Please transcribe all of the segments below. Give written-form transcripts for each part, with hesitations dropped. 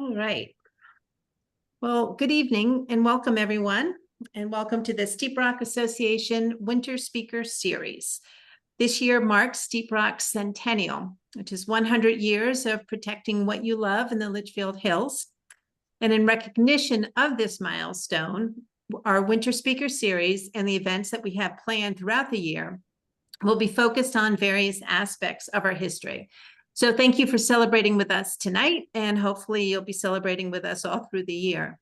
All right. Well, good evening and welcome everyone, and welcome to the Steep Rock Association Winter Speaker Series. This year marks Steep Rock's centennial, which is 100 years of protecting what you love in the Litchfield Hills. And in recognition of this milestone, our Winter Speaker Series and the events that we have planned throughout the year will be focused on various aspects of our history. So thank you for celebrating with us tonight, and hopefully you'll be celebrating with us all through the year.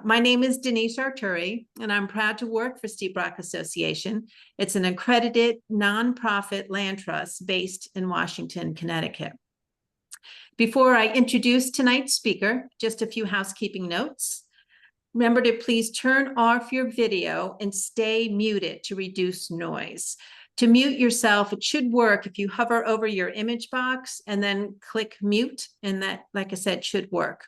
My name is Denise Arturi, and I'm proud to work for Steep Rock Association. It's an accredited nonprofit land trust based in Washington, Connecticut. Before I introduce tonight's speaker, just a few housekeeping notes. Remember to please turn off your video and stay muted to reduce noise. To mute yourself, it should work if you hover over your image box and then click mute, and that, like I said, should work.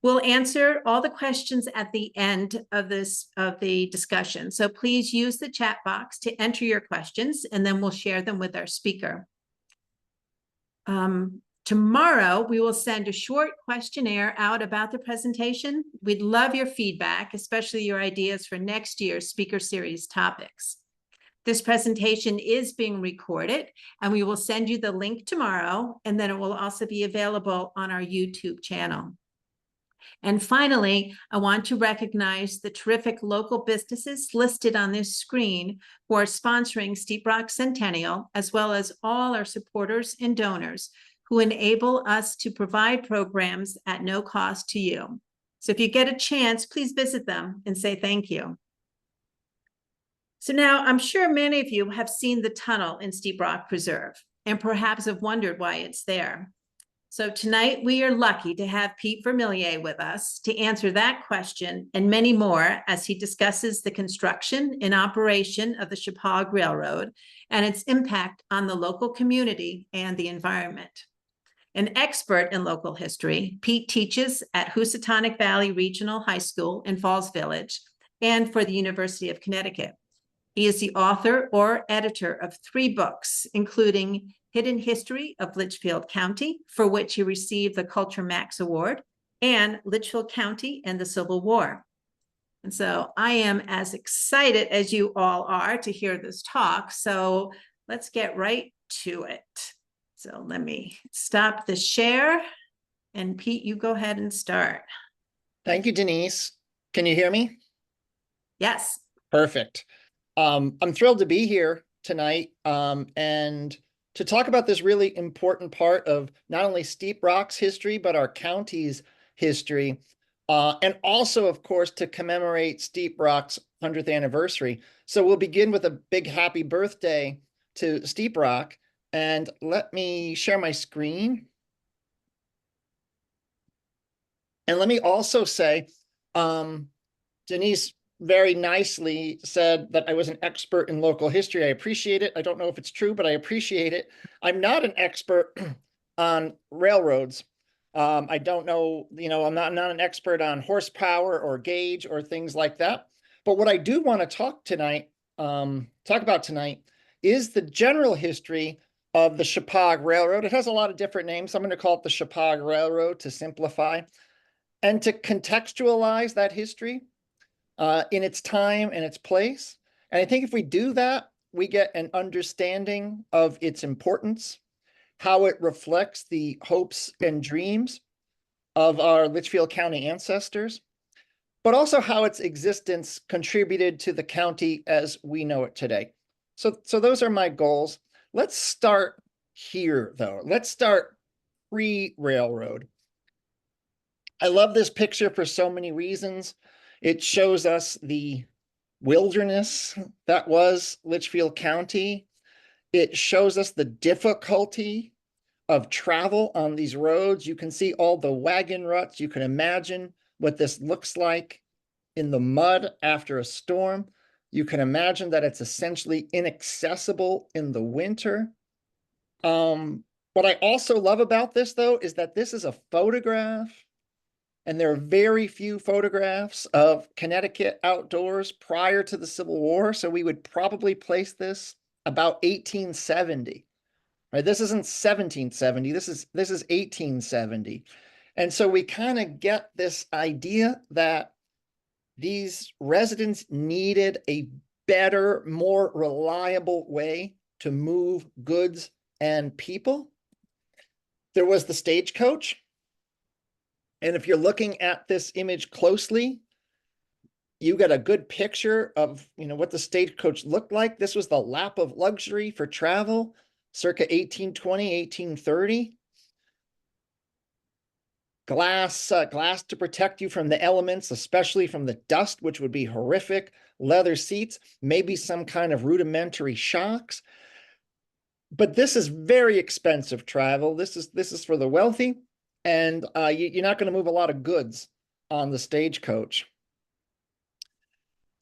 We'll answer all the questions at the end of the discussion. So please use the chat box to enter your questions, and then we'll share them with our speaker. Tomorrow, we will send a short questionnaire out about the presentation. We'd love your feedback, especially your ideas for next year's speaker series topics. This presentation is being recorded, and we will send you the link tomorrow, and then it will also be available on our YouTube channel. And finally, I want to recognize the terrific local businesses listed on this screen who are sponsoring Steep Rock Centennial, as well as all our supporters and donors who enable us to provide programs at no cost to you. So if you get a chance, please visit them and say thank you. So now I'm sure many of you have seen the tunnel in Steep Rock Preserve and perhaps have wondered why it's there. So tonight we are lucky to have Pete Vermilyea with us to answer that question and many more as he discusses the construction and operation of the Shepaug Railroad and its impact on the local community and the environment. An expert in local history, Pete teaches at Housatonic Valley Regional High School in Falls Village and for the University of Connecticut. He is the author or editor of 3 books, including Hidden History of Litchfield County, for which he received the Culture Max Award, and Litchfield County and the Civil War. And so I am as excited as you all are to hear this talk. So let's get right to it. So let me stop the share. And Pete, you go ahead and start. Thank you, Denise. Can you hear me? Yes. Perfect. I'm thrilled to be here tonight and to talk about this really important part of not only Steep Rock's history, but our county's history. And also, of course, to commemorate Steep Rock's 100th anniversary. So we'll begin with a big happy birthday to Steep Rock. And let me share my screen. And let me also say, Denise very nicely said that I was an expert in local history. I appreciate it. I don't know if it's true, but I appreciate it. I'm not an expert on railroads. I don't know, I'm not an expert on horsepower or gauge or things like that. But what I do want to talk about tonight is the general history of the Shepaug Railroad. It has a lot of different names. I'm going to call it the Shepaug Railroad to simplify and to contextualize that history in its time and its place. And I think if we do that, we get an understanding of its importance, how it reflects the hopes and dreams of our Litchfield County ancestors, but also how its existence contributed to the county as we know it today. So those are my goals. Let's start here, though. Let's start pre-railroad. I love this picture for so many reasons. It shows us the wilderness that was Litchfield County. It shows us the difficulty of travel on these roads. You can see all the wagon ruts. You can imagine what this looks like in the mud after a storm. You can imagine that it's essentially inaccessible in the winter. What I also love about this, though, is that this is a photograph. And there are very few photographs of Connecticut outdoors prior to the Civil War. So we would probably place this about 1870. Right? This isn't 1770. This is 1870. And so we kind of get this idea that these residents needed a better, more reliable way to move goods and people. There was the stagecoach. And if you're looking at this image closely, you get a good picture of, what the stagecoach looked like. This was the lap of luxury for travel, circa 1820, 1830. Glass to protect you from the elements, especially from the dust, which would be horrific. Leather seats, maybe some kind of rudimentary shocks. But this is very expensive travel. This is for the wealthy, and you're not going to move a lot of goods on the stagecoach.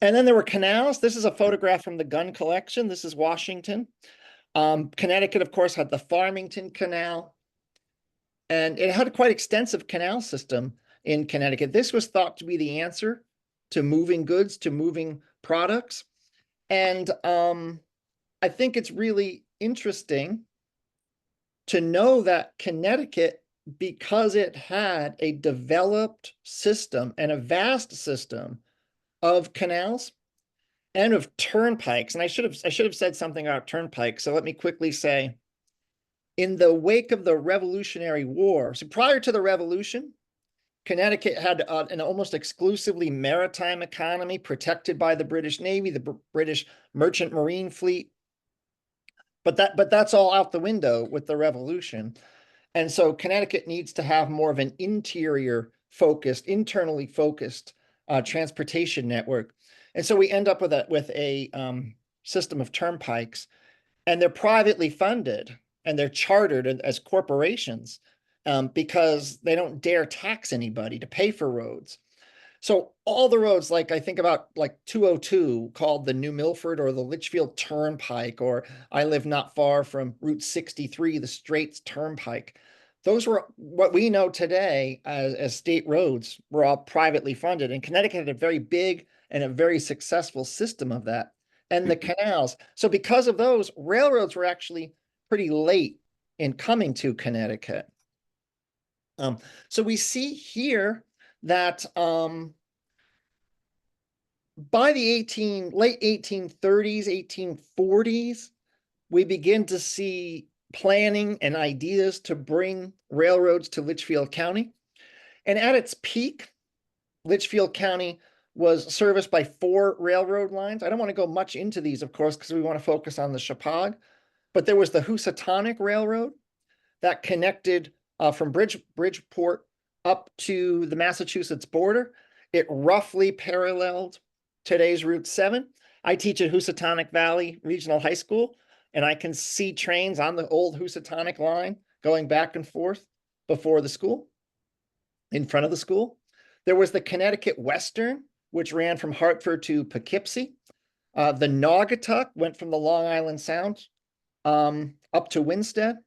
And then there were canals. This is a photograph from the gun collection. This is Washington. Connecticut, of course, had the Farmington Canal. And it had a quite extensive canal system in Connecticut. This was thought to be the answer to moving goods, to moving products. And I think it's really interesting to know that Connecticut, because it had a developed system and a vast system of canals and of turnpikes, and I should have said something about turnpikes. So let me quickly say, in the wake of the Revolutionary War, so prior to the Revolution, Connecticut had an almost exclusively maritime economy protected by the British Navy, the British Merchant Marine Fleet. But that's all out the window with the Revolution. And so Connecticut needs to have more of an internally focused transportation network. And so we end up with a system of turnpikes, and they're privately funded. And they're chartered as corporations because they don't dare tax anybody to pay for roads. So all the roads, like I think about like 202 called the New Milford or the Litchfield Turnpike, or I live not far from Route 63, the Straits Turnpike. Those were what we know today as state roads, were all privately funded. And Connecticut had a very big and a very successful system of that. And the canals. So because of those, railroads were actually pretty late in coming to Connecticut. So we see here that by the late 1830s, 1840s, we begin to see planning and ideas to bring railroads to Litchfield County. And at its peak, Litchfield County was serviced by 4 railroad lines. I don't want to go much into these, of course, because we want to focus on the Shepaug. But there was the Housatonic Railroad that connected from Bridgeport up to the Massachusetts border. It roughly paralleled today's Route 7. I teach at Housatonic Valley Regional High School, and I can see trains on the old Housatonic line going back and forth before the school, in front of the school. There was the Connecticut Western, which ran from Hartford to Poughkeepsie. The Naugatuck went from the Long Island Sound up to Winstead.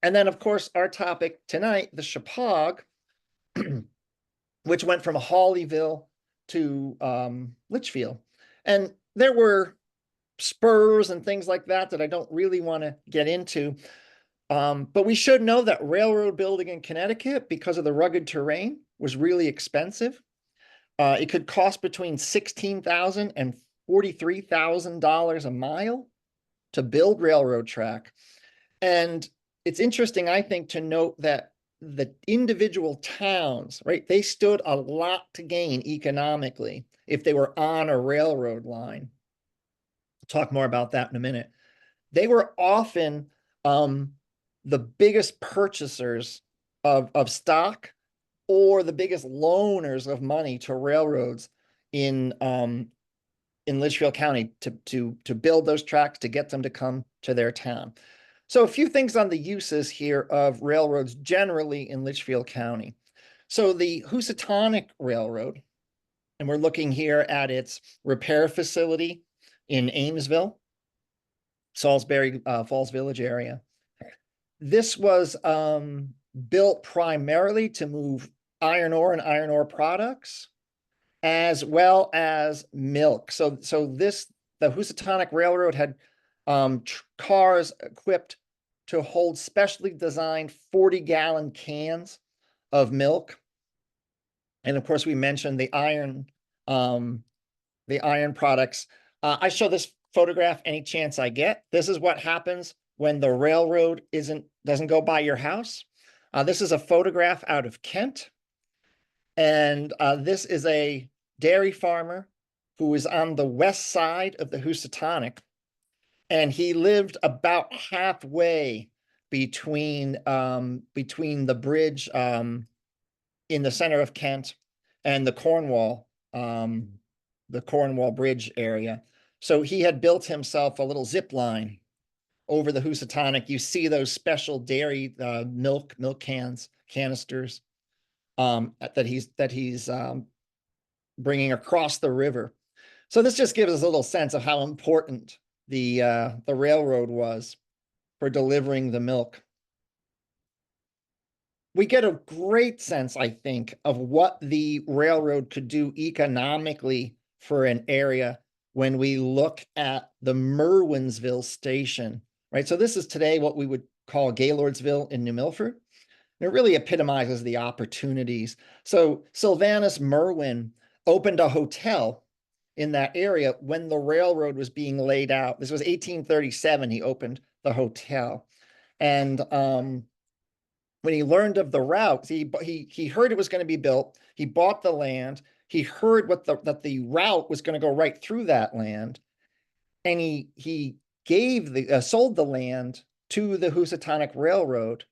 And then, of course, our topic tonight, the Shepaug, which went from Hawleyville to Litchfield. And there were spurs and things like that I don't really want to get into. But we should know that railroad building in Connecticut, because of the rugged terrain, was really expensive. It could cost between $16,000 and $43,000 a mile to build railroad track. And it's interesting, I think, to note that the individual towns, right, they stood a lot to gain economically if they were on a railroad line. We'll talk more about that in a minute. They were often the biggest purchasers of stock or the biggest loaners of money to railroads in Litchfield County to build those tracks, to get them to come to their town. So a few things on the uses here of railroads generally in Litchfield County. So the Housatonic Railroad, and we're looking here at its repair facility in Amesville, Salisbury Falls Village area. This was built primarily to move iron ore and iron ore products, as well as milk. So the Housatonic Railroad had cars equipped to hold specially designed 40-gallon cans of milk. And of course, we mentioned the iron products. I show this photograph any chance I get. This is what happens when the railroad doesn't go by your house. This is a photograph out of Kent. And this is a dairy farmer who is on the west side of the Housatonic. And he lived about halfway between the bridge in the center of Kent and the Cornwall Bridge area. So he had built himself a little zip line over the Housatonic. You see those special dairy milk canisters that he's bringing across the river. So this just gives us a little sense of how important the railroad was for delivering the milk. We get a great sense, I think, of what the railroad could do economically for an area when we look at the Merwinsville station, right? So this is today what we would call Gaylordsville in New Milford. It really epitomizes the opportunities. So Sylvanus Merwin opened a hotel in that area when the railroad was being laid out. This was 1837, he opened the hotel. And when he learned of the route, he heard it was going to be built. He bought the land. He heard that the route was going to go right through that land, and he sold the land to the Housatonic Railroad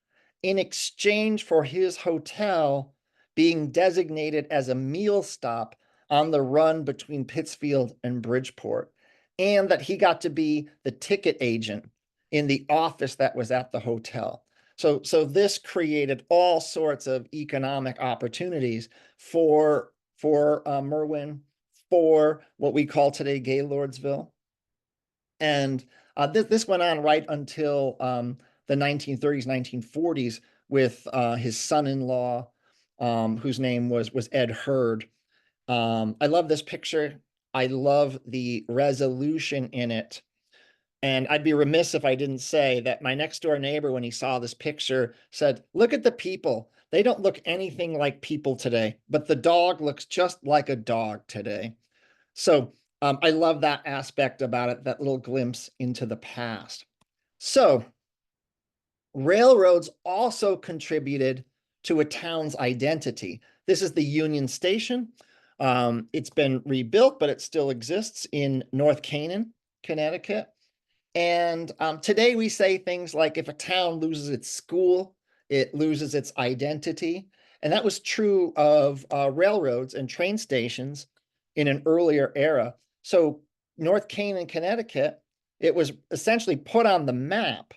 in exchange for his hotel being designated as a meal stop on the run between Pittsfield and Bridgeport, and that he got to be the ticket agent in the office that was at the hotel. So this created all sorts of economic opportunities for Merwin, for what we call today Gaylordsville. And this went on right until the 1930s, 1940s with his son-in-law, whose name was Ed Hurd. I love this picture. I love the resolution in it. And I'd be remiss if I didn't say that my next door neighbor, when he saw this picture, said, "Look at the people. They don't look anything like people today, but the dog looks just like a dog today." So I love that aspect about it, that little glimpse into the past. So railroads also contributed to a town's identity. This is the Union Station. It's been rebuilt, but it still exists in North Canaan, Connecticut. And today we say things like, if a town loses its school, it loses its identity. And that was true of railroads and train stations in an earlier era. So North Canaan, Connecticut, it was essentially put on the map.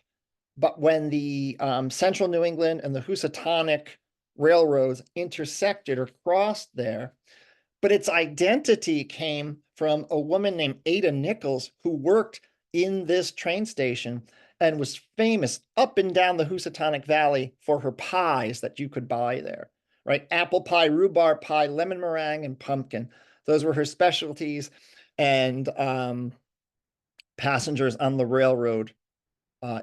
But when the Central New England and the Housatonic railroads intersected or crossed there, but its identity came from a woman named Ada Nichols, who worked in this train station and was famous up and down the Housatonic Valley for her pies that you could buy there, right? Apple pie, rhubarb pie, lemon meringue, and pumpkin. Those were her specialties. And passengers on the railroad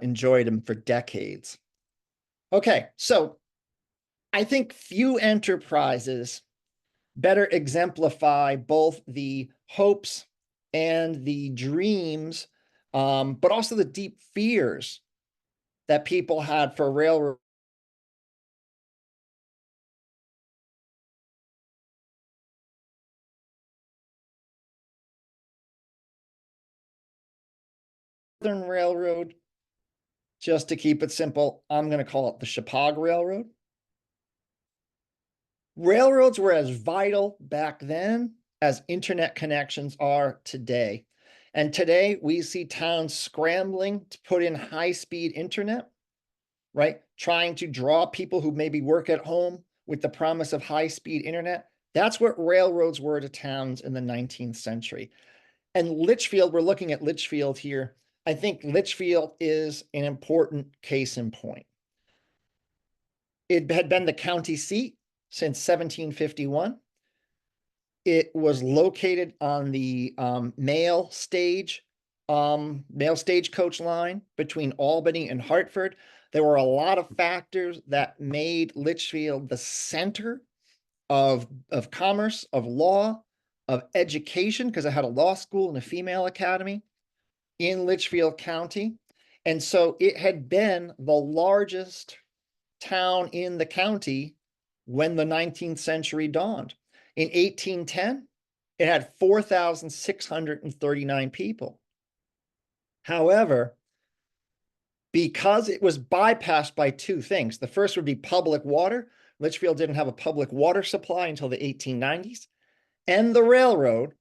enjoyed them for decades. Okay, so I think few enterprises better exemplify both the hopes and the dreams, but also the deep fears that people had for railroad. Southern Railroad, just to keep it simple, I'm going to call it the Shepaug Railroad. Railroads were as vital back then as internet connections are today. And today we see towns scrambling to put in high-speed internet, right? Trying to draw people who maybe work at home with the promise of high-speed internet. That's what railroads were to towns in the 19th century. And Litchfield, we're looking at Litchfield here. I think Litchfield is an important case in point. It had been the county seat since 1751. It was located on the mail stagecoach line between Albany and Hartford. There were a lot of factors that made Litchfield the center of commerce, of law, of education, because I had a law school and a female academy in Litchfield County. And so it had been the largest town in the county when the 19th century dawned. In 1810, it had 4,639 people. However, because it was bypassed by two things, the first would be public water. Litchfield didn't have a public water supply until the 1890s. And the railroad,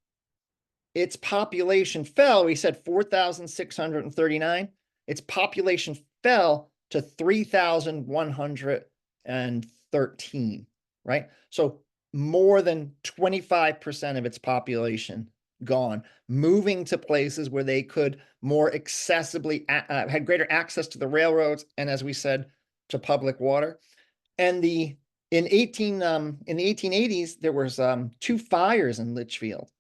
its population fell. We said 4,639. Its population fell to 3,113, right? So more than 25% of its population gone, moving to places where they could more accessibly, had greater access to the railroads, and as we said, to public water. And in the 1880s, there was 2 fires in Litchfield.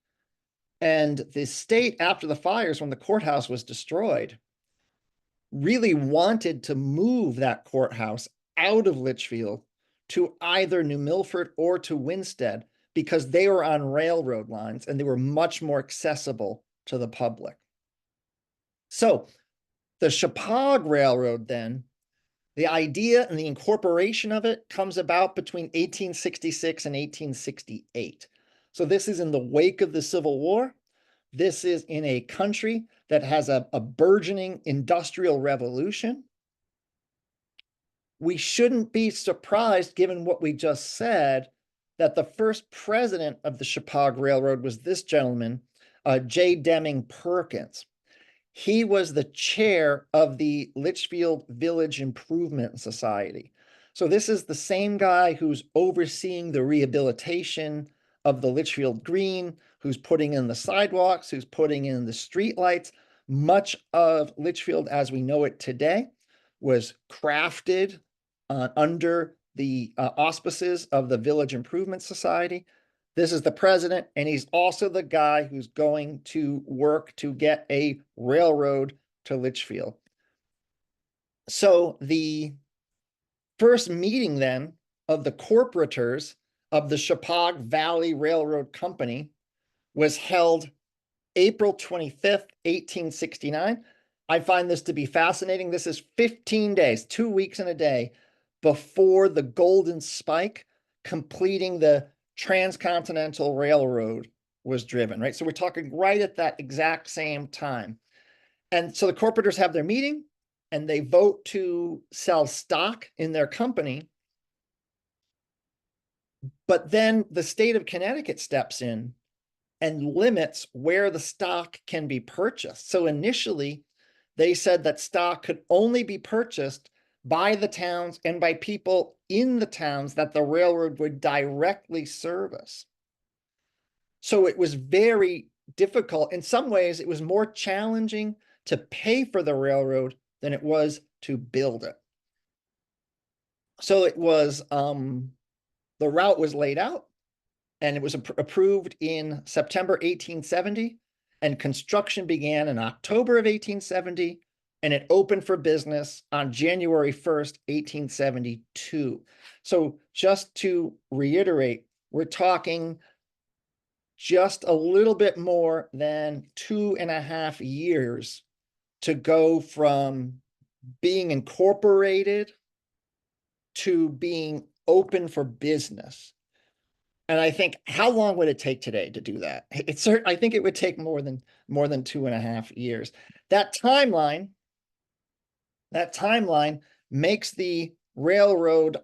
And the state, after the fires, when the courthouse was destroyed, really wanted to move that courthouse out of Litchfield to either New Milford or to Winstead, because they were on railroad lines and they were much more accessible to the public. So the Shepaug Railroad then, the idea and the incorporation of it comes about between 1866 and 1868. So this is in the wake of the Civil War. This is in a country that has a burgeoning industrial revolution. We shouldn't be surprised, given what we just said, that the first president of the Shepaug Railroad was this gentleman, J. Deming Perkins. He was the chair of the Litchfield Village Improvement Society. So this is the same guy who's overseeing the rehabilitation of the Litchfield Green, who's putting in the sidewalks, who's putting in the streetlights. Much of Litchfield as we know it today was crafted under the auspices of the Village Improvement Society. This is the president, and he's also the guy who's going to work to get a railroad to Litchfield. So the first meeting then of the corporators of the Shepaug Valley Railroad Company was held April 25th, 1869. I find this to be fascinating. This is 15 days, 2 weeks and a day before the Golden Spike completing the Transcontinental Railroad was driven, right? So we're talking right at that exact same time. And so the corporators have their meeting and they vote to sell stock in their company. But then the state of Connecticut steps in and limits where the stock can be purchased. So initially, they said that stock could only be purchased by the towns and by people in the towns that the railroad would directly service. So it was very difficult. In some ways, it was more challenging to pay for the railroad than it was to build it. So it was, the route was laid out and it was approved in September 1870, and construction began in October of 1870, and it opened for business on January 1st, 1872. So just to reiterate, we're talking just a little bit more than 2.5 years to go from being incorporated to being open for business. And I think, how long would it take today to do that? I think it would take more than 2.5 years. That timeline makes the railroad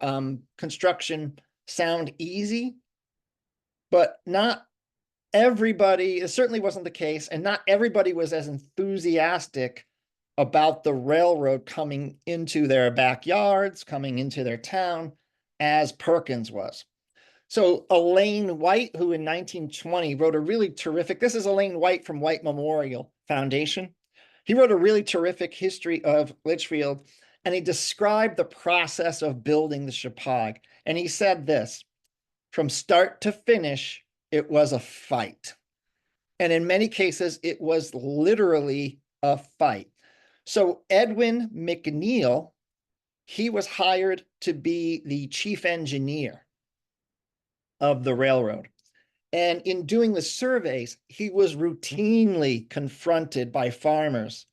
construction sound easy, but not everybody, it certainly wasn't the case, and not everybody was as enthusiastic about the railroad coming into their backyards, coming into their town, as Perkins was. So Elaine White, who in 1920 wrote a really terrific, this is Elaine White from White Memorial Foundation. He wrote a really terrific history of Litchfield, and he described the process of building the Shepaug. And he said this: from start to finish, it was a fight. And in many cases, it was literally a fight. So Edwin McNeil, he was hired to be the chief engineer. of the railroad. And in doing the surveys, he was routinely confronted by farmers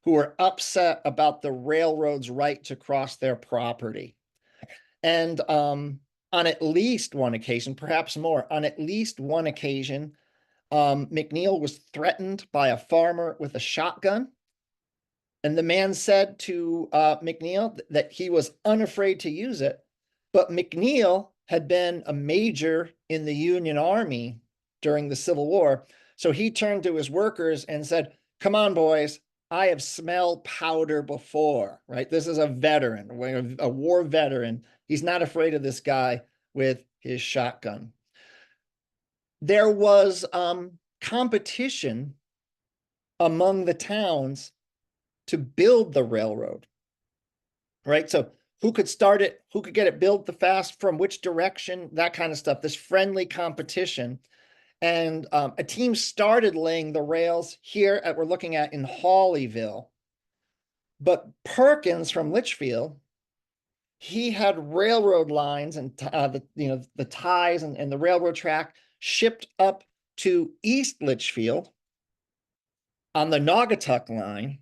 who were upset about the railroad's right to cross their property. And on at least one occasion, perhaps more, on at least one occasion, McNeil was threatened by a farmer with a shotgun. And the man said to McNeil that he was unafraid to use it. But McNeil had been a major in the Union Army during the Civil War. So he turned to his workers and said, "Come on, boys, I have smelled powder before," right? This is a veteran, a war veteran. He's not afraid of this guy with his shotgun. There was competition among the towns to build the railroad, right? So who could start it, who could get it built the fast, from which direction, that kind of stuff, this friendly competition. And a team started laying the rails here we're looking at in Hawleyville. But Perkins from Litchfield, he had railroad lines and the ties and the railroad track shipped up to East Litchfield on the Naugatuck line.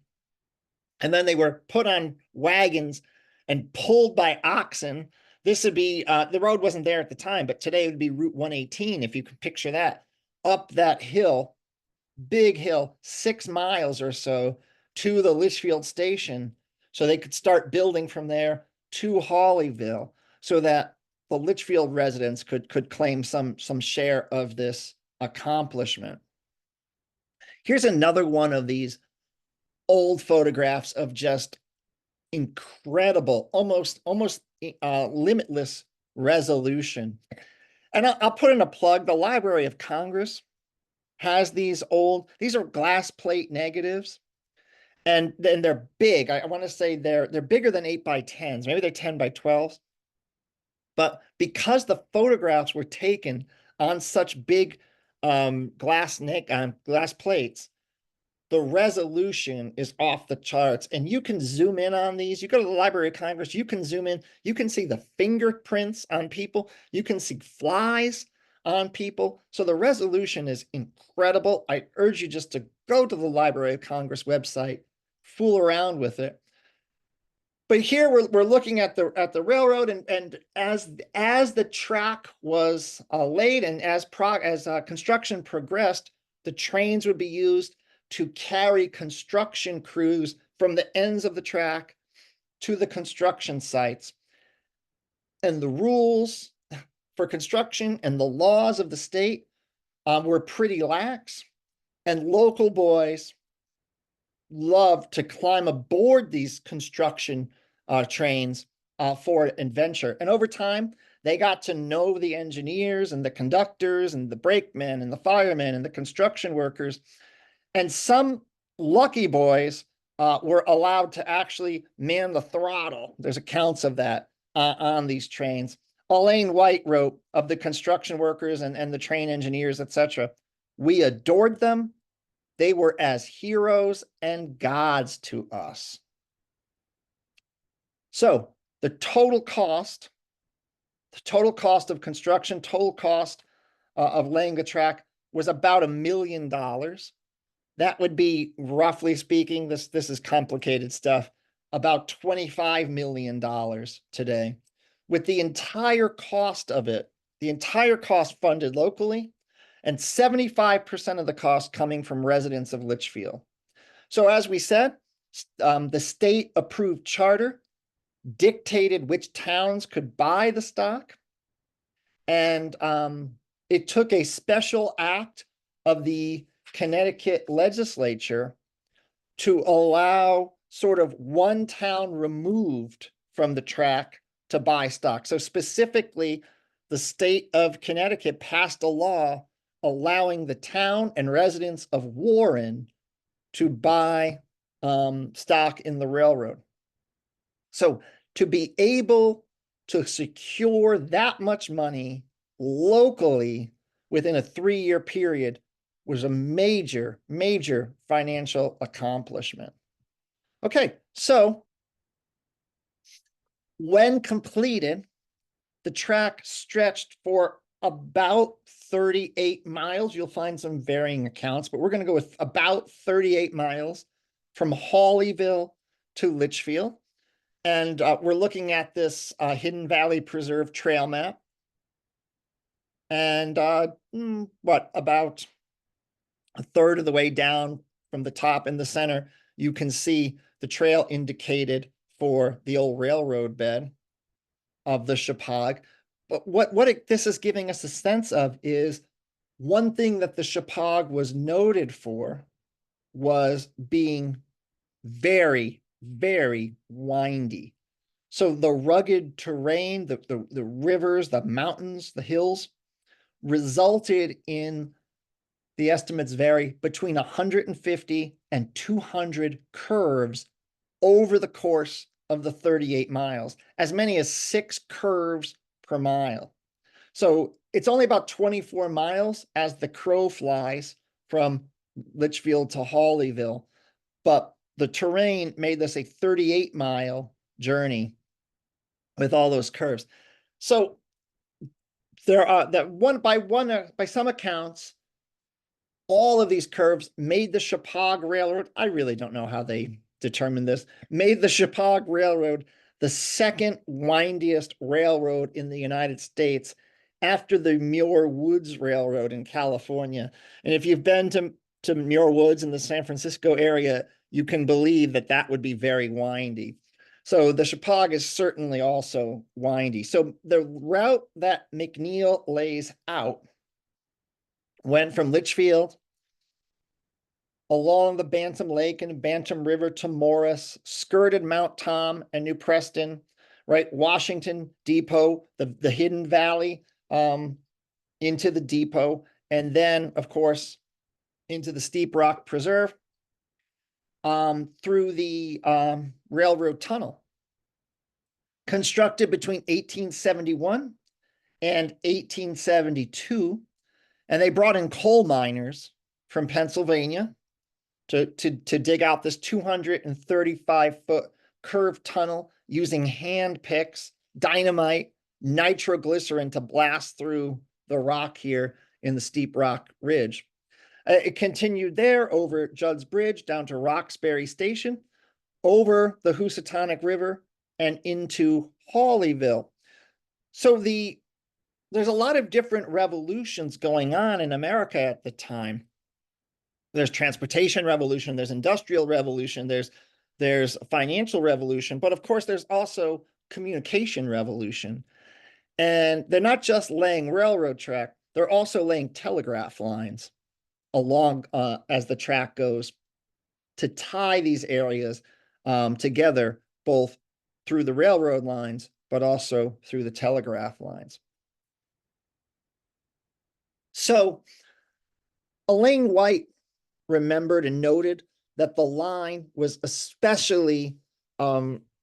And then they were put on wagons and pulled by oxen. This would be, the road wasn't there at the time, but today it would be Route 118, if you can picture that, up that hill, big hill, 6 miles or so to the Litchfield station. So they could start building from there to Hawleyville so that the Litchfield residents could claim some share of this accomplishment. Here's another one of these old photographs of just incredible, almost limitless resolution. And I'll put in a plug. The Library of Congress has these are glass plate negatives, and then they're big. I want to say they're bigger than 8x10s. Maybe they're 10x12s. But because the photographs were taken on such big glass plates, the resolution is off the charts. And you can zoom in on these. You go to the Library of Congress, you can zoom in. You can see the fingerprints on people. You can see flies on people. So the resolution is incredible. I urge you just to go to the Library of Congress website, fool around with it. But here we're looking at the railroad, and as the track was laid and as construction progressed, the trains would be used to carry construction crews from the ends of the track to the construction sites. And the rules for construction and the laws of the state were pretty lax, and local boys loved to climb aboard these construction trains for adventure. And over time, they got to know the engineers and the conductors and the brakemen and the firemen and the construction workers. And some lucky boys were allowed to actually man the throttle. There's accounts of that on these trains. Elaine White wrote of the construction workers and the train engineers, etc. "We adored them. They were as heroes and gods to us." So the total cost of construction, total cost of laying the track was about $1 million. That would be, roughly speaking, this is complicated stuff, about $25 million today, with the entire cost of it, the entire cost funded locally, and 75% of the cost coming from residents of Litchfield. So as we said, the state approved charter dictated which towns could buy the stock. And it took a special act of the Connecticut legislature to allow sort of one town removed from the track to buy stock. So specifically, the state of Connecticut passed a law allowing the town and residents of Warren to buy stock in the railroad. So to be able to secure that much money locally within a 3-year period was a major, major financial accomplishment. Okay, so when completed, the track stretched for about 38 miles. You'll find some varying accounts, but we're going to go with about 38 miles from Hawleyville to Litchfield. And we're looking at this Hidden Valley Preserve trail map. And about a third of the way down from the top in the center, you can see the trail indicated for the old railroad bed of the Shepaug. But this is giving us a sense of is one thing that the Shepaug was noted for was being very, very windy. So the rugged terrain, the rivers, the mountains, the hills resulted in, the estimates vary, between 150 and 200 curves over the course of the 38 miles, as many as 6 curves per mile. So it's only about 24 miles as the crow flies from Litchfield to Hawleyville, but the terrain made this a 38-mile journey with all those curves. So there are by some accounts, all of these curves made the Shepaug Railroad, I really don't know how they determined this, made the Shepaug Railroad the second windiest railroad in the United States after the Muir Woods Railroad in California. And if you've been to Muir Woods in the San Francisco area, you can believe that that would be very windy. So the Shepaug is certainly also windy. So the route that McNeil lays out went from Litchfield along the Bantam Lake and Bantam River to Morris, skirted Mount Tom and New Preston, right? Washington Depot, the Hidden Valley, into the depot, and then, of course, into the Steep Rock Preserve, through the railroad tunnel, constructed between 1871 and 1872. And they brought in coal miners from Pennsylvania to dig out this 235-foot curved tunnel using hand picks, dynamite, nitroglycerin to blast through the rock here in the Steep Rock Ridge. It continued there over Judd's Bridge down to Roxbury Station, over the Housatonic River, and into Hawleyville. So there's a lot of different revolutions going on in America at the time. There's transportation revolution, there's industrial revolution, there's financial revolution, but of course there's also communication revolution. And they're not just laying railroad track, they're also laying telegraph lines along as the track goes to tie these areas together, both through the railroad lines, but also through the telegraph lines. So Elaine White remembered and noted that the line was especially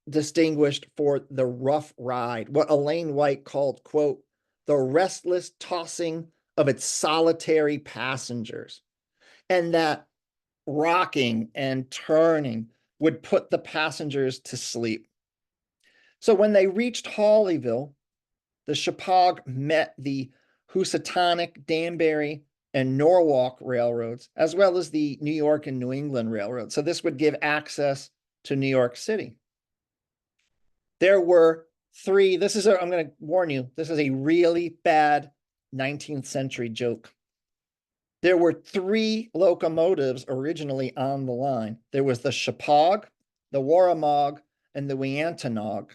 distinguished for the rough ride, what Elaine White called, quote, the restless tossing of its solitary passengers, and that rocking and turning would put the passengers to sleep. So when they reached Hawleyville, the Shepaug met the Housatonic, Danbury, and Norwalk railroads, as well as the New York and New England Railroad. So this would give access to New York City. There were three, I'm going to warn you, this is a really bad 19th century joke. There were 3 locomotives originally on the line. There was the Shepaug, the Warramog, and the Weantanog.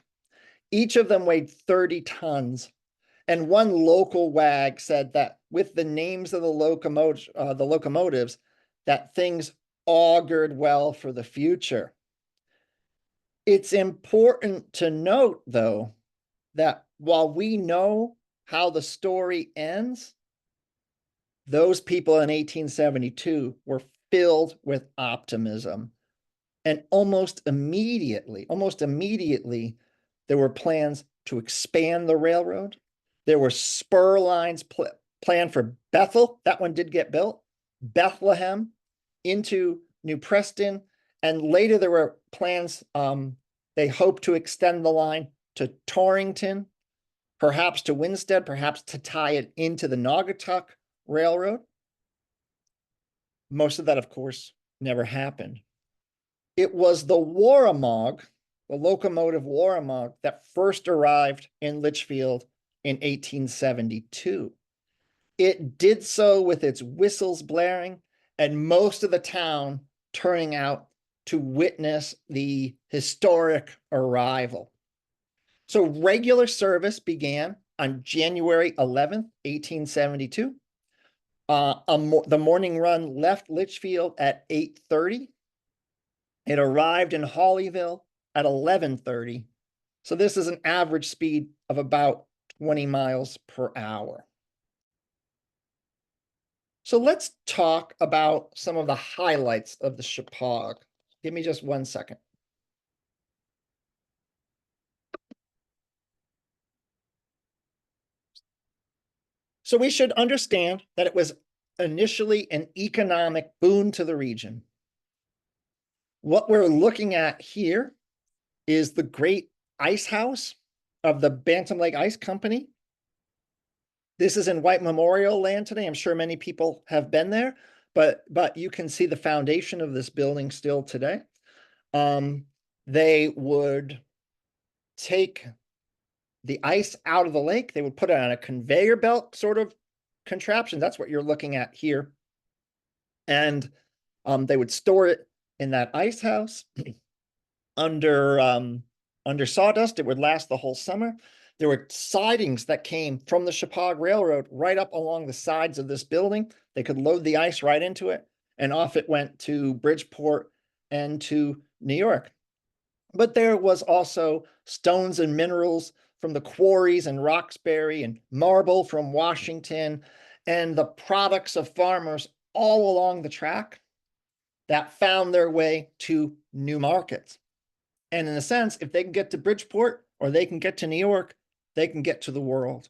Each of them weighed 30 tons. And one local wag said that with the names of the locomotives, that things augured well for the future. It's important to note, though, that while we know how the story ends, those people in 1872 were filled with optimism. And almost immediately, there were plans to expand the railroad. There were spur lines planned for Bethel. That one did get built. Bethlehem, into New Preston. And later there were plans, they hoped to extend the line to Torrington, perhaps to Winstead, perhaps to tie it into the Naugatuck Railroad. Most of that, of course, never happened. It was the Warramog, the locomotive Warramog, that first arrived in Litchfield in 1872. It did so with its whistles blaring and most of the town turning out to witness the historic arrival. So regular service began on January 11th, 1872. The morning run left Litchfield at 8:30. It arrived in Hawleyville at 11:30. So this is an average speed of about 20 miles per hour. So let's talk about some of the highlights of the Shepaug. Give me just 1 second. So we should understand that it was initially an economic boon to the region. What we're looking at here is the great ice house of the Bantam Lake Ice Company. This is in White Memorial Land today. I'm sure many people have been there, but you can see the foundation of this building still today. They would take the ice out of the lake. They would put it on a conveyor belt sort of contraption. That's what you're looking at here. And they would store it in that ice house under sawdust. It would last the whole summer. There were sidings that came from the Shepaug Railroad right up along the sides of this building. They could load the ice right into it, and off it went to Bridgeport and to New York. But there was also stones and minerals from the quarries in Roxbury and marble from Washington and the products of farmers all along the track that found their way to new markets. And in a sense, if they can get to Bridgeport or they can get to New York, they can get to the world.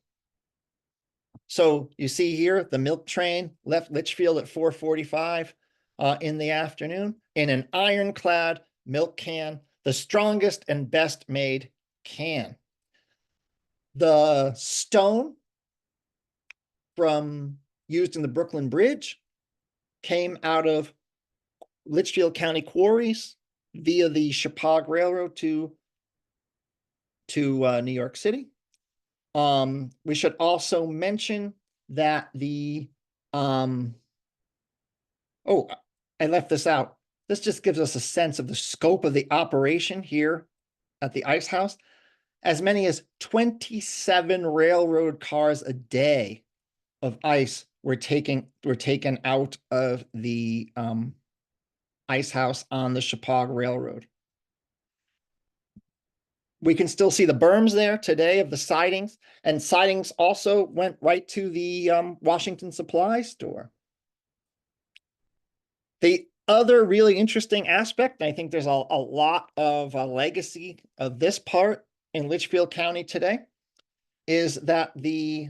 So you see here, the milk train left Litchfield at 4:45 in the afternoon in an ironclad milk can, the strongest and best made can. The stone used in the Brooklyn Bridge came out of Litchfield County quarries via the Shepaug Railroad to New York City. We should also mention that I left this out. This just gives us a sense of the scope of the operation here at the ice house. As many as 27 railroad cars a day of ice were taken out of the ice house on the Shepaug Railroad. We can still see the berms there today of the sidings, and sidings also went right to the Washington Supply Store. The other really interesting aspect, and I think there's a lot of legacy of this part in Litchfield County today, is that the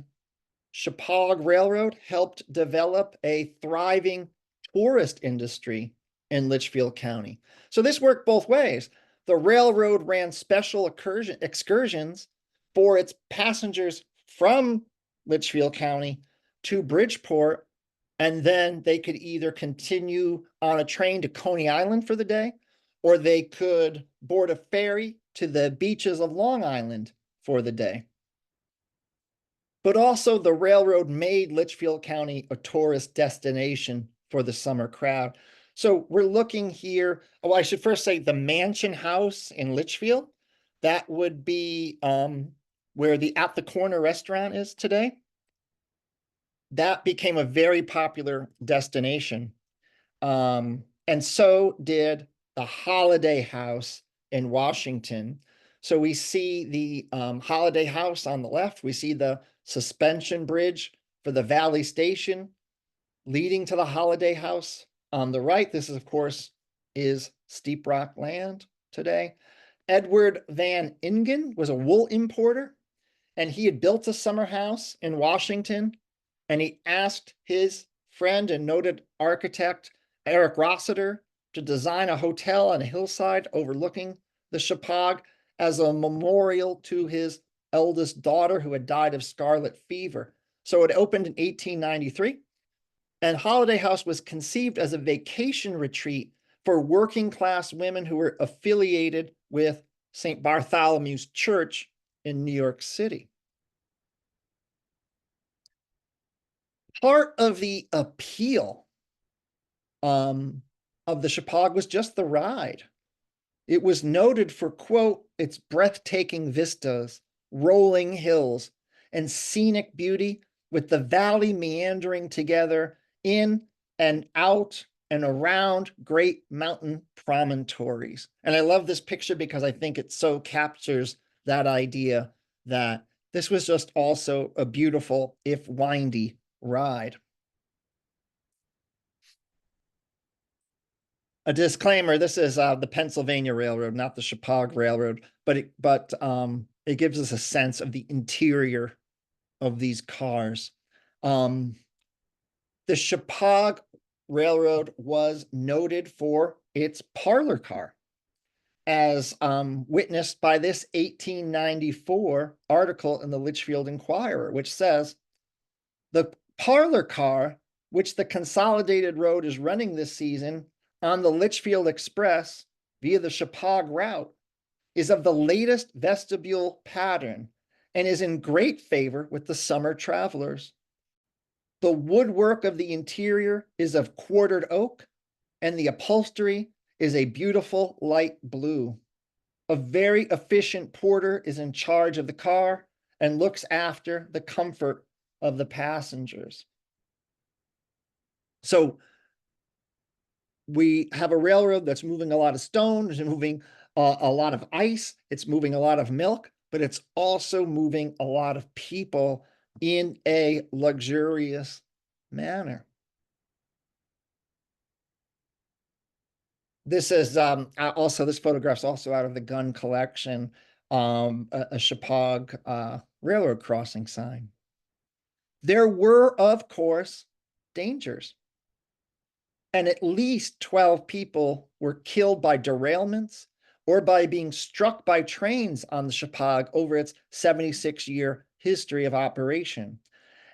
Shepaug Railroad helped develop a thriving tourist industry in Litchfield County. So this worked both ways. The railroad ran special excursions for its passengers from Litchfield County to Bridgeport, and then they could either continue on a train to Coney Island for the day, or they could board a ferry to the beaches of Long Island for the day. But also the railroad made Litchfield County a tourist destination for the summer crowd. So we're looking here. Oh, I should first say the Mansion House in Litchfield. That would be where the At the Corner restaurant is today. That became a very popular destination. And so did the Holiday House in Washington. So we see the Holiday House on the left. We see the suspension bridge for the Valley Station leading to the Holiday House on the right. This is, of course, is Steep Rock Land today. Edward Van Ingen was a wool importer, and he had built a summer house in Washington, and he asked his friend and noted architect Eric Rossiter to design a hotel on a hillside overlooking the Shepaug as a memorial to his eldest daughter who had died of scarlet fever. So it opened in 1893, and Holiday House was conceived as a vacation retreat for working class women who were affiliated with St. Bartholomew's Church in New York City. Part of the appeal of the Shepaug was just the ride. It was noted for, quote, its breathtaking vistas, rolling hills, and scenic beauty, with the valley meandering together in and out and around great mountain promontories. And I love this picture because I think it so captures that idea that this was just also a beautiful, if windy, ride. A disclaimer, this is the Pennsylvania Railroad, not the Shepaug Railroad, but it gives us a sense of the interior of these cars. The Shepaug Railroad was noted for its parlor car, as witnessed by this 1894 article in the Litchfield Inquirer, which says, the parlor car, which the Consolidated Road is running this season on the Litchfield Express via the Shepaug route, is of the latest vestibule pattern and is in great favor with the summer travelers. The woodwork of the interior is of quartered oak, and the upholstery is a beautiful light blue. A very efficient porter is in charge of the car and looks after the comfort of the passengers. So we have a railroad that's moving a lot of stone, it's moving a lot of ice, it's moving a lot of milk, but it's also moving a lot of people in a luxurious manner. This is also, this photograph's also out of the gun collection, a Shepaug railroad crossing sign. There were, of course, dangers. And at least 12 people were killed by derailments or by being struck by trains on the Shepaug over its 76-year history of operation.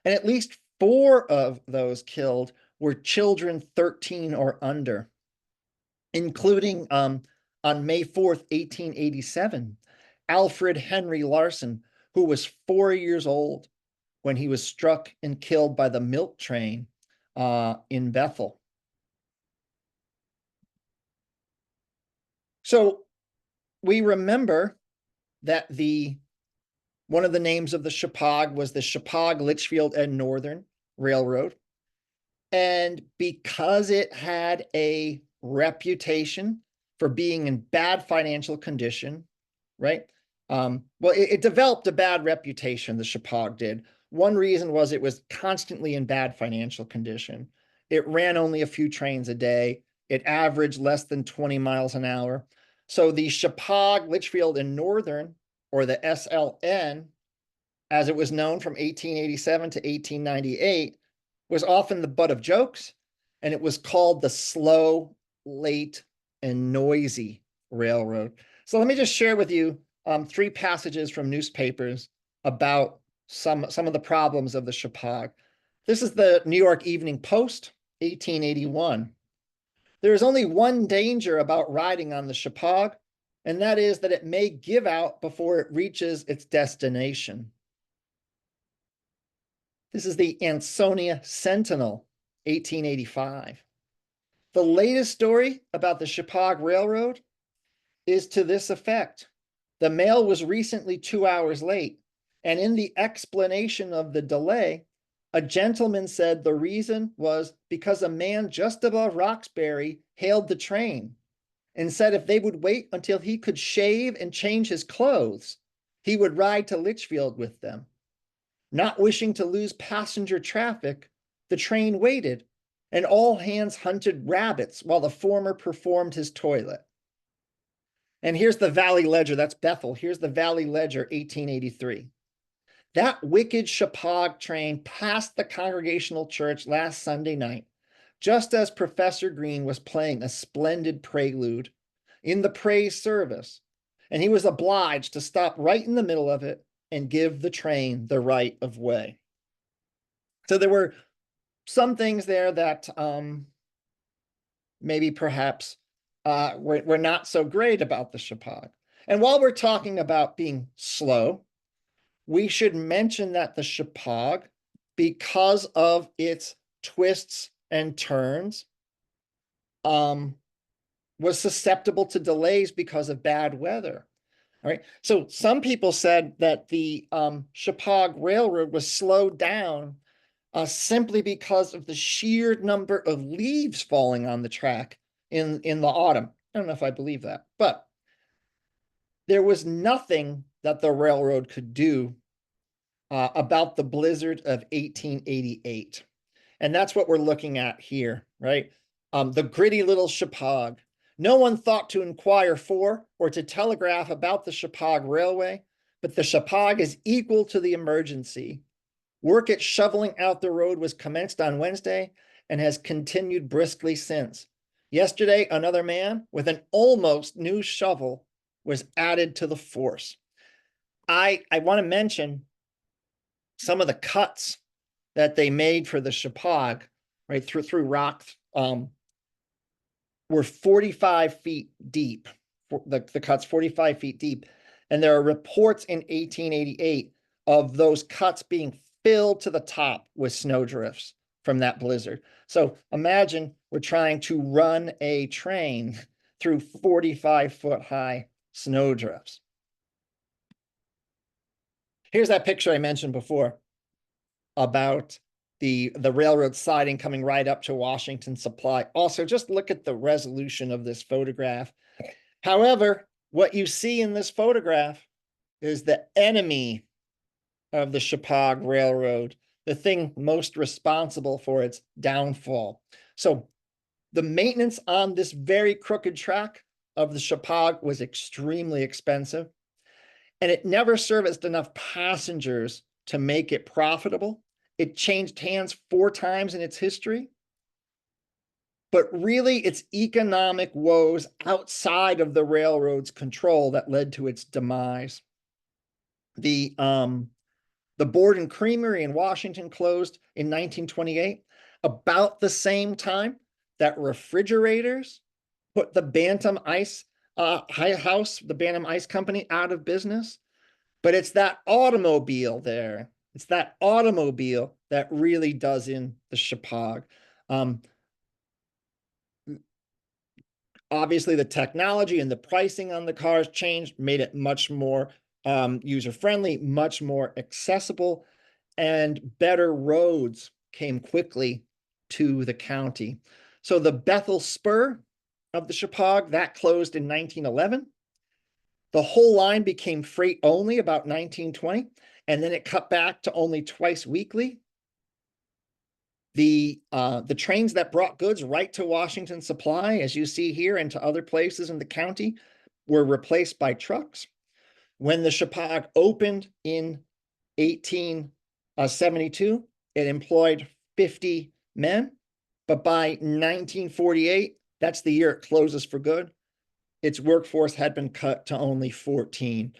And at least 4 of those killed were children 13 or under, including on May 4th, 1887, Alfred Henry Larson, who was 4 years old when he was struck and killed by the milk train in Bethel. So we remember that one of the names of the Shepaug was the Shepaug, Litchfield, and Northern Railroad. And because it had a reputation for being in bad financial condition, right? Well, it developed a bad reputation, the Shepaug did. One reason was it was constantly in bad financial condition. It ran only a few trains a day. It averaged less than 20 miles an hour. So the Shepaug, Litchfield, and Northern, or the SLN, as it was known from 1887 to 1898, was often the butt of jokes, and it was called the slow, late, and noisy railroad. So let me just share with you 3 passages from newspapers about some of the problems of the Shepaug. This is the New York Evening Post, 1881. There is only one danger about riding on the Shepaug, and that is that it may give out before it reaches its destination. This is the Ansonia Sentinel, 1885. The latest story about the Shepaug Railroad is to this effect. The mail was recently 2 hours late, and in the explanation of the delay, a gentleman said the reason was because a man just above Roxbury hailed the train and said if they would wait until he could shave and change his clothes, he would ride to Litchfield with them. Not wishing to lose passenger traffic, the train waited, and all hands hunted rabbits while the former performed his toilet. And here's the Valley Ledger, that's Bethel. Here's the Valley Ledger, 1883. That wicked Shepaug train passed the Congregational Church last Sunday night, just as Professor Green was playing a splendid prelude in the praise service, and he was obliged to stop right in the middle of it and give the train the right of way. So there were some things there that maybe perhaps were not so great about the Shepaug. And while we're talking about being slow, we should mention that the Shepaug, because of its twists and turns, was susceptible to delays because of bad weather. All right. So some people said that the Shepaug Railroad was slowed down simply because of the sheer number of leaves falling on the track in the autumn. I don't know if I believe that, but there was nothing that the railroad could do about the blizzard of 1888. And that's what we're looking at here, right? The gritty little Shepaug. No one thought to inquire for or to telegraph about the Shepaug Railway, but the Shepaug is equal to the emergency. Work at shoveling out the road was commenced on Wednesday and has continued briskly since. Yesterday, another man with an almost new shovel was added to the force. I want to mention some of the cuts that they made for the Shepaug, right, through rock, were 45 feet deep. The cuts 45 feet deep. And there are reports in 1888 of those cuts being filled to the top with snowdrifts from that blizzard. So imagine we're trying to run a train through 45-foot high snowdrifts. Here's that picture I mentioned before about the railroad siding coming right up to Washington Supply. Also, just look at the resolution of this photograph. However, what you see in this photograph is the enemy of the Shepaug Railroad, the thing most responsible for its downfall. So the maintenance on this very crooked track of the Shepaug was extremely expensive, and it never serviced enough passengers to make it profitable. It changed hands 4 times in its history. But really, it's economic woes outside of the railroad's control that led to its demise. The Board and Creamery in Washington closed in 1928, about the same time that refrigerators put the Bantam Ice House, the Bantam Ice Company, out of business. But it's that automobile there. It's that automobile that really does in the Shepaug. Obviously, the technology and the pricing on the cars changed, made it much more user-friendly, much more accessible, and better roads came quickly to the county. So the Bethel Spur of the Shepaug, that closed in 1911. The whole line became freight only about 1920, and then it cut back to only twice weekly. The trains that brought goods right to Washington Supply, as you see here, and to other places in the county, were replaced by trucks. When the Shepaug opened in 1872, it employed 50 men, but by 1948, that's the year it closes for good, its workforce had been cut to only 14.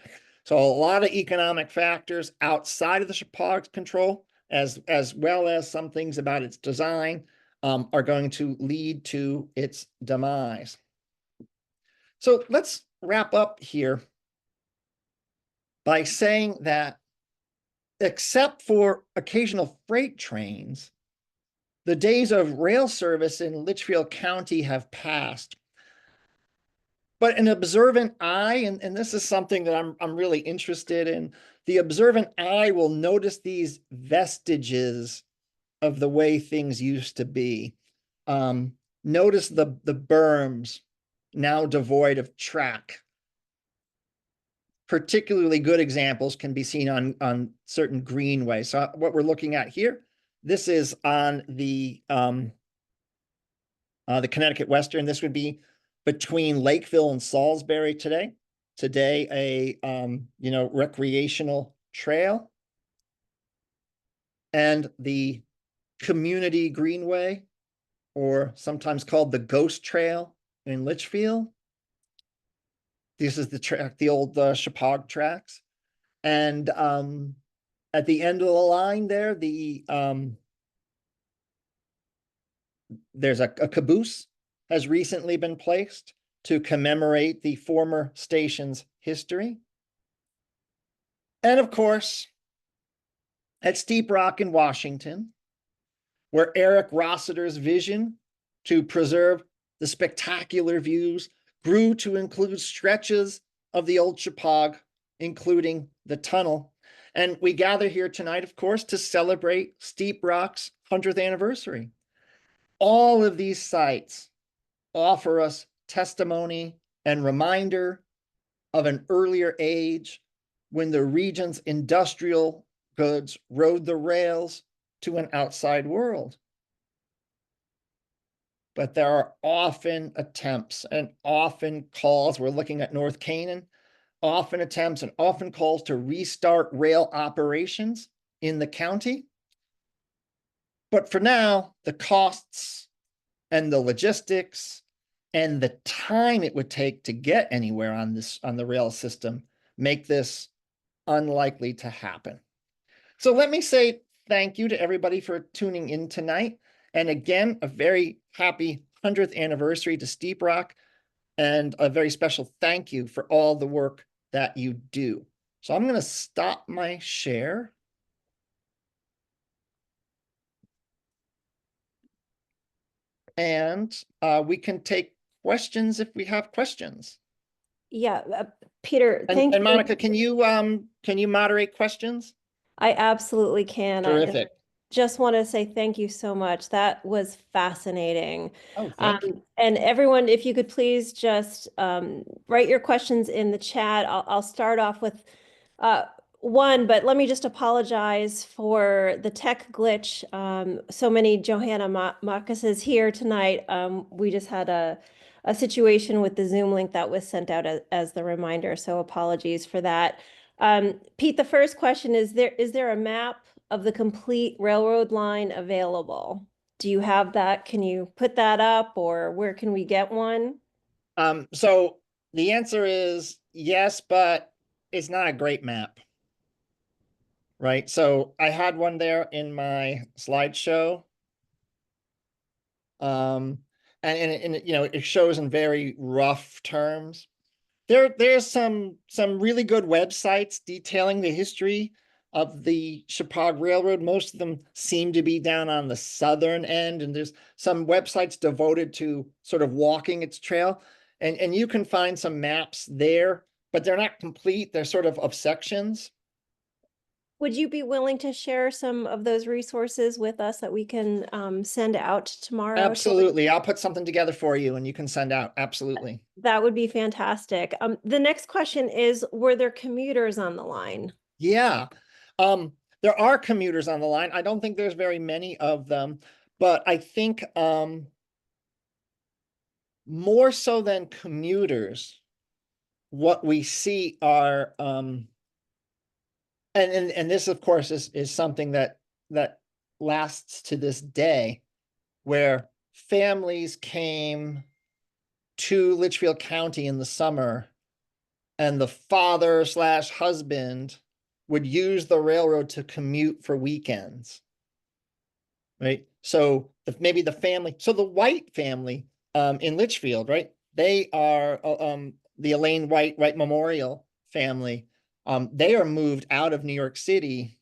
So a lot of economic factors outside of the Shepaug's control, as well as some things about its design, are going to lead to its demise. So let's wrap up here by saying that, except for occasional freight trains, the days of rail service in Litchfield County have passed. But an observant eye, and this is something that I'm really interested in, the observant eye will notice these vestiges of the way things used to be. Notice the berms now devoid of track. Particularly good examples can be seen on certain greenways. So what we're looking at here, this is on the Connecticut Western. This would be between Lakeville and Salisbury today. Today, a recreational trail. And the Community Greenway, or sometimes called the Ghost Trail in Litchfield. This is the track, the old Shepaug tracks. And at the end of the line there, there's a caboose has recently been placed to commemorate the former station's history. And of course, at Steep Rock in Washington, where Eric Rossiter's vision to preserve the spectacular views grew to include stretches of the old Shepaug, including the tunnel. And we gather here tonight, of course, to celebrate Steep Rock's 100th anniversary. All of these sites offer us testimony and reminder of an earlier age when the region's industrial goods rode the rails to an outside world. But there are often attempts and often calls. We're looking at North Canaan, often attempts and often calls to restart rail operations in the county. But for now, the costs and the logistics and the time it would take to get anywhere on the rail system make this unlikely to happen. So let me say thank you to everybody for tuning in tonight. And again, a very happy 100th anniversary to Steep Rock, and a very special thank you for all the work that you do. So I'm going to stop my share. And we can take questions if we have questions. Yeah, Peter, thank And you. Monica, can you moderate questions? I absolutely can. Terrific. Just want to say thank you so much. That was fascinating. Oh, thank you. And everyone, if you could please just write your questions in the chat. I'll start off with one, but let me just apologize for the tech glitch. So many Johanna Marcuses here tonight. We just had a situation with the Zoom link that was sent out as the reminder. So apologies for that. Pete, the first question is there a map of the complete railroad line available? Do you have that? Can you put that up, or where can we get one? So the answer is yes, but it's not a great map. Right. So I had one there in my slideshow. And it shows in very rough terms. There's some really good websites detailing the history of the Shepaug Railroad. Most of them seem to be down on the southern end, and there's some websites devoted to sort of walking its trail. And you can find some maps there, but they're not complete. They're sort of sections. Would you be willing to share some of those resources with us that we can send out tomorrow? Absolutely. I'll put something together for you and you can send out. Absolutely. That would be fantastic. The next question is, were there commuters on the line? Yeah. There are commuters on the line. I don't think there's very many of them, but I think more so than commuters, what we see are and this of course is something that lasts to this day, where families came to Litchfield County in the summer, and the father / husband would use the railroad to commute for weekends. Right. So maybe the family, so the White family in Litchfield, right? They are the Elaine White Memorial family. They are moved out of New York City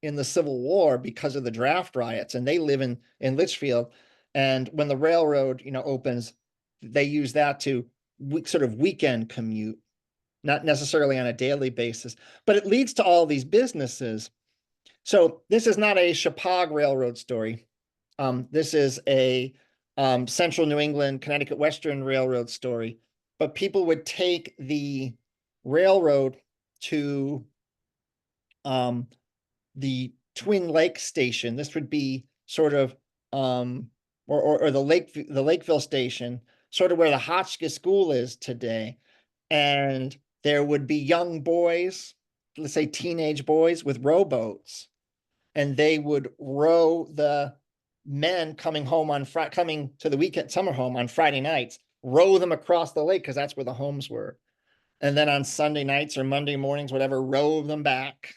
in the Civil War because of the draft riots, and they live in Litchfield. And when the railroad, opens, they use that to sort of weekend commute, not necessarily on a daily basis, but it leads to all these businesses. So this is not a Shepaug Railroad story. This is a Central New England, Connecticut Western Railroad story. But people would take the railroad to the Twin Lake station. This would be sort of or the Lakeville station, sort of where the Hotchkiss School is today. And there would be young boys, let's say teenage boys, with rowboats, and they would row the men coming to the weekend summer home on Friday nights, row them across the lake because that's where the homes were. and then on Sunday nights or Monday mornings, whatever, rove them back.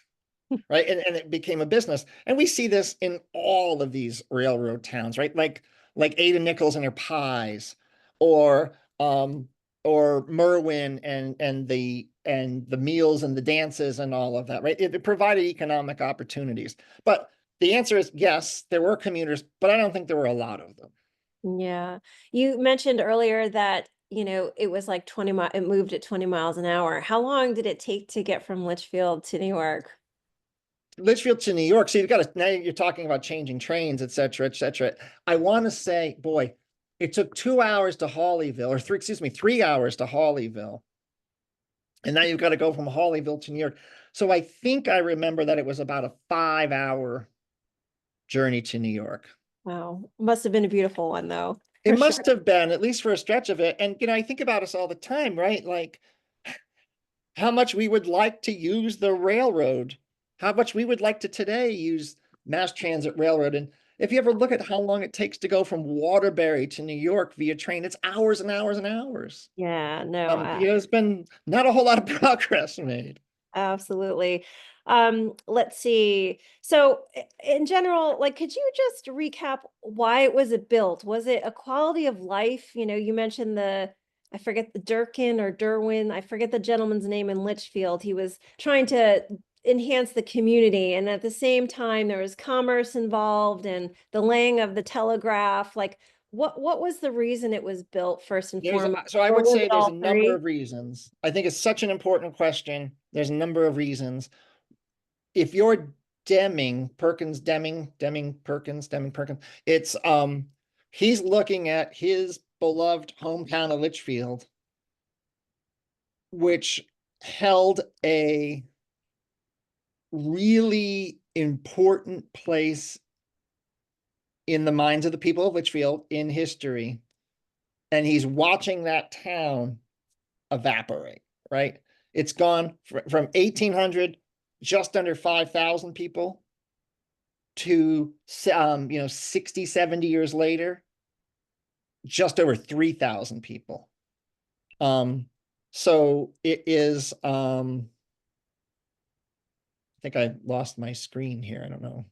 Right. And it became a business. And we see this in all of these railroad towns, right? Like Ada Nichols and her pies, or Merwin and the meals and the dances and all of that, right? It provided economic opportunities. But the answer is yes, there were commuters, but I don't think there were a lot of them. Yeah. You mentioned earlier that, it was like 20 miles, it moved at 20 miles an hour. How long did it take to get from Litchfield to New York? Litchfield to New York. So you've got to, now you're talking about changing trains, et cetera, et cetera. I want to say, boy, it took 2 hours to Hawleyville, or 3 hours to Hawleyville. And now you've got to go from Hawleyville to New York. So I think I remember that it was about a 5-hour journey to New York. Wow. Must have been a beautiful one though. It for must sure. have been, at least for a stretch of it. And, I think about us all the time, right? Like how much we would like to use the railroad, how much we would like to today use mass transit railroad. And if you ever look at how long it takes to go from Waterbury to New York via train, it's hours and hours and hours. Yeah, no, There's been not a whole lot of progress made. absolutely. Let's see. So in general, like, could you just recap why it was built? Was it a quality of life? You mentioned I forget the Durkin or Derwin, I forget the gentleman's name in Litchfield. He was trying to enhance the community. And at the same time, there was commerce involved and the laying of the telegraph. Like, what was the reason it was built first and foremost? So I Or would was say it there's a all number three? of reasons. I think it's such an important question. There's a number of reasons. If you're Perkins, it's he's looking at his beloved hometown of Litchfield, which held a really important place in the minds of the people of Litchfield in history. And he's watching that town evaporate, right? It's gone from 1800, just under 5,000 people, to 60, 70 years later, just over 3,000 people. So it is, I think I lost my screen here. I don't know.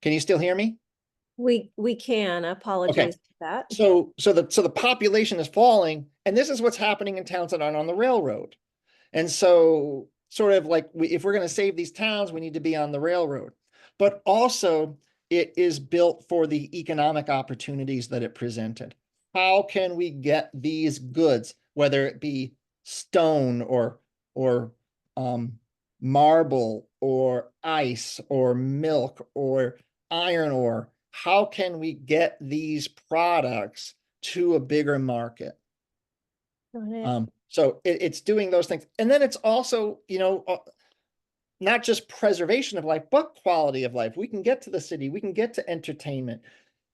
Can you still hear me? We can. Apologies for that. So the population is falling, and this is what's happening in towns that aren't on the railroad. And so sort of like if we're going to save these towns, we need to be on the railroad. But also it is built for the economic opportunities that it presented. How can we get these goods, whether it be stone or marble or ice or milk or iron ore? How can we get these products to a bigger market? So it's doing those things. And then it's also, not just preservation of life, but quality of life. We can get to the city, we can get to entertainment.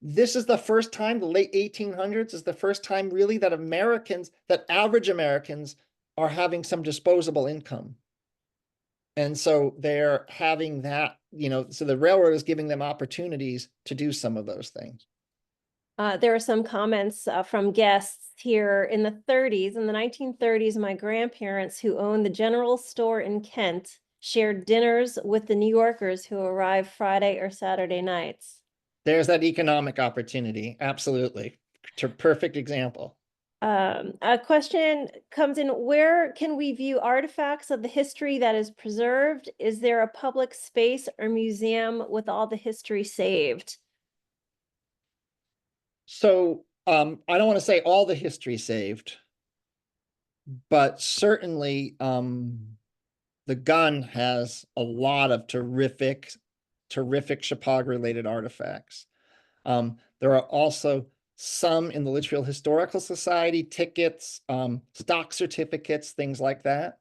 This is the first time, the late 1800s is the first time really that average Americans are having some disposable income. And so they're having that, so the railroad is giving them opportunities to do some of those things. There are some comments from guests here. In the 1930s, my grandparents who owned the general store in Kent shared dinners with the New Yorkers who arrived Friday or Saturday nights. There's that economic opportunity. Absolutely. Perfect example. A question comes in, where can we view artifacts of the history that is preserved? Is there a public space or museum with all the history saved? So I don't want to say all the history saved, but certainly the gun has a lot of terrific Shepaug related artifacts. There are also some in the Litchfield Historical Society, tickets, stock certificates, things like that.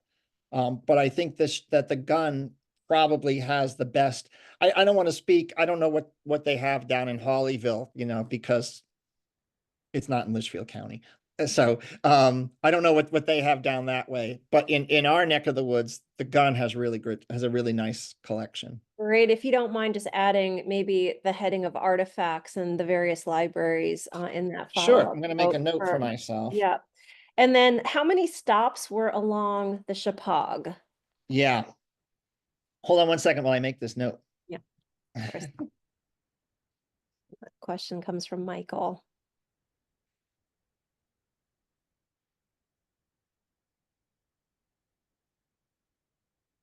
But I think that the gun probably has the best. I don't want to speak. I don't know what they have down in Hawleyville, because it's not in Litchfield County. So I don't know what they have down that way, but in our neck of the woods, the gun has a really nice collection. Great. If you don't mind just adding maybe the heading of artifacts and the various libraries in that Sure, follow-up I'm going to make a note for for- myself. Yeah. And then how many stops were along the Shepaug? Yeah. Hold on one second while I make this note. Yeah, of course. That question comes from Michael.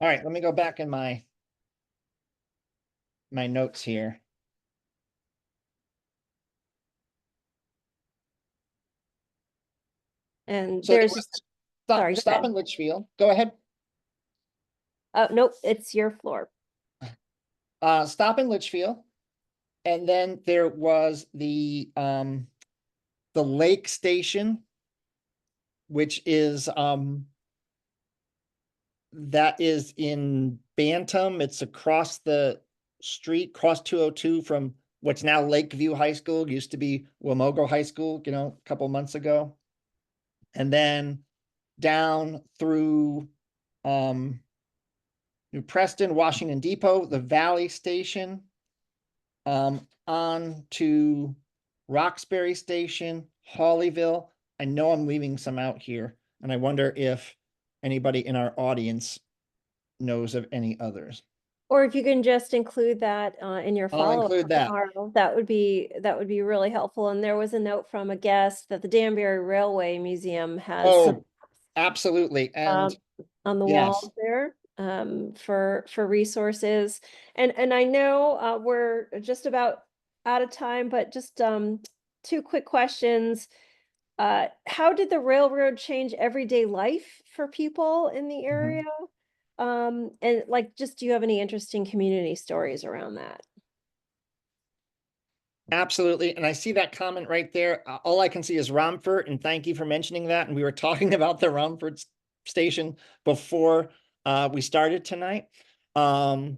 All right, let me go back in my notes here. And So there there's was- just, stop, sorry, go stop ahead. in Litchfield. Go ahead. Nope, it's your floor. Stop in Litchfield. And then there was the lake station, which is that is in Bantam. It's across the street, cross 202 from what's now Lakeview High School, used to be Wamogo High School, you know, a couple months ago. And then down through New Preston, Washington Depot, the Valley Station, on to Roxbury Station, Hollyville. I know I'm leaving some out here, and I wonder if anybody in our audience knows of any others. Or if you can just include that in your I'll follow-up include that. tomorrow, that would be really helpful. And there was a note from a guest that the Danbury Railway Museum has some, Oh, absolutely. And on the yes. wall there for resources. And I know we're just about out of time, but just two quick questions. How did the railroad change everyday life for people in the area? And like, just do you have any interesting community stories around that? Absolutely. And I see that comment right there. All I can see is Romford, and thank you for mentioning that. And we were talking about the Romford station before we started tonight. I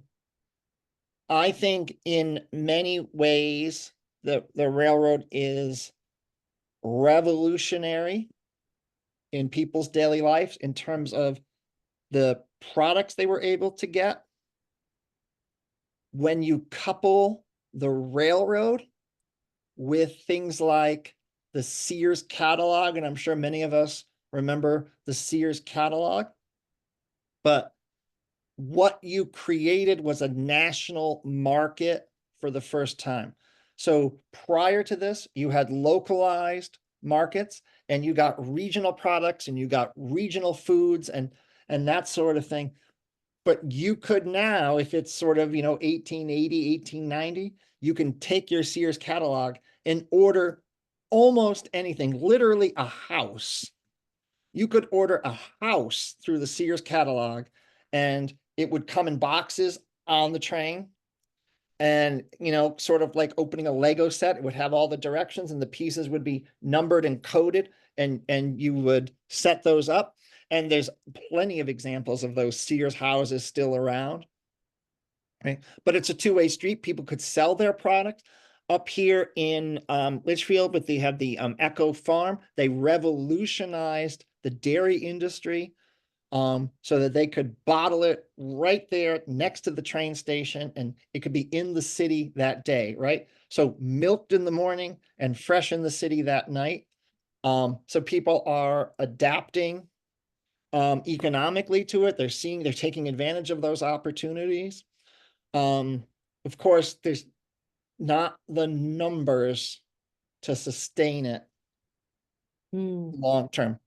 think in many ways, the railroad is revolutionary in people's daily lives in terms of the products they were able to get. When you couple the railroad with things like the Sears catalog, and I'm sure many of us remember the Sears catalog, but what you created was a national market for the first time. So prior to this, you had localized markets, and you got regional products, and you got regional foods and that sort of thing. But you could now, if it's sort of, 1880, 1890, you can take your Sears catalog and order almost anything, literally a house. You could order a house through the Sears catalog, and it would come in boxes on the train. And, sort of like opening a Lego set, it would have all the directions, and the pieces would be numbered and coded, and you would set those up. And there's plenty of examples of those Sears houses still around. Right? But it's a two-way street. People could sell their products. Up here in Litchfield, but they have the Echo Farm. They revolutionized the dairy industry so that they could bottle it right there next to the train station, and it could be in the city that day, right? So milked in the morning and fresh in the city that night. So people are adapting economically to it. They're taking advantage of those opportunities. Of course, there's not the numbers to sustain it long term.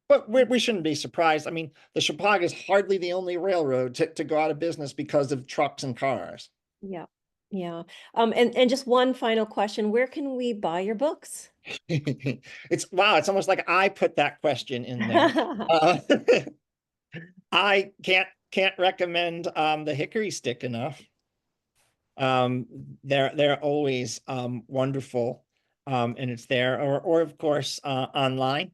But we shouldn't be surprised. I mean, the Shepaug is hardly the only railroad to go out of business because of trucks and cars. Yeah. Yeah. And just one final question. Where can we buy your books? It's almost like I put that question in there. I can't recommend the Hickory Stick enough. They're always wonderful, and it's there, or of course online.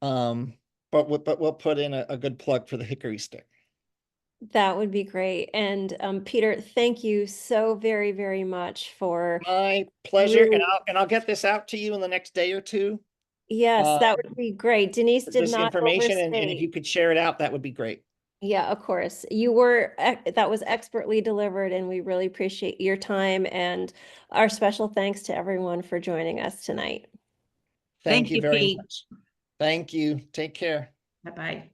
But we'll put in a good plug for the Hickory Stick. That would be great. And Peter, thank you so very, very much for My pleasure, really, and I'll get this out to you in the next day or two. yes, that would be great. Denise did This not information, and if overstate. you could share it out, that would be great. Yeah, of course. That was expertly delivered, and we really appreciate your time, and our special thanks to everyone for joining us tonight. Thank you very Pete. much. Thank you. Take care. Bye-bye.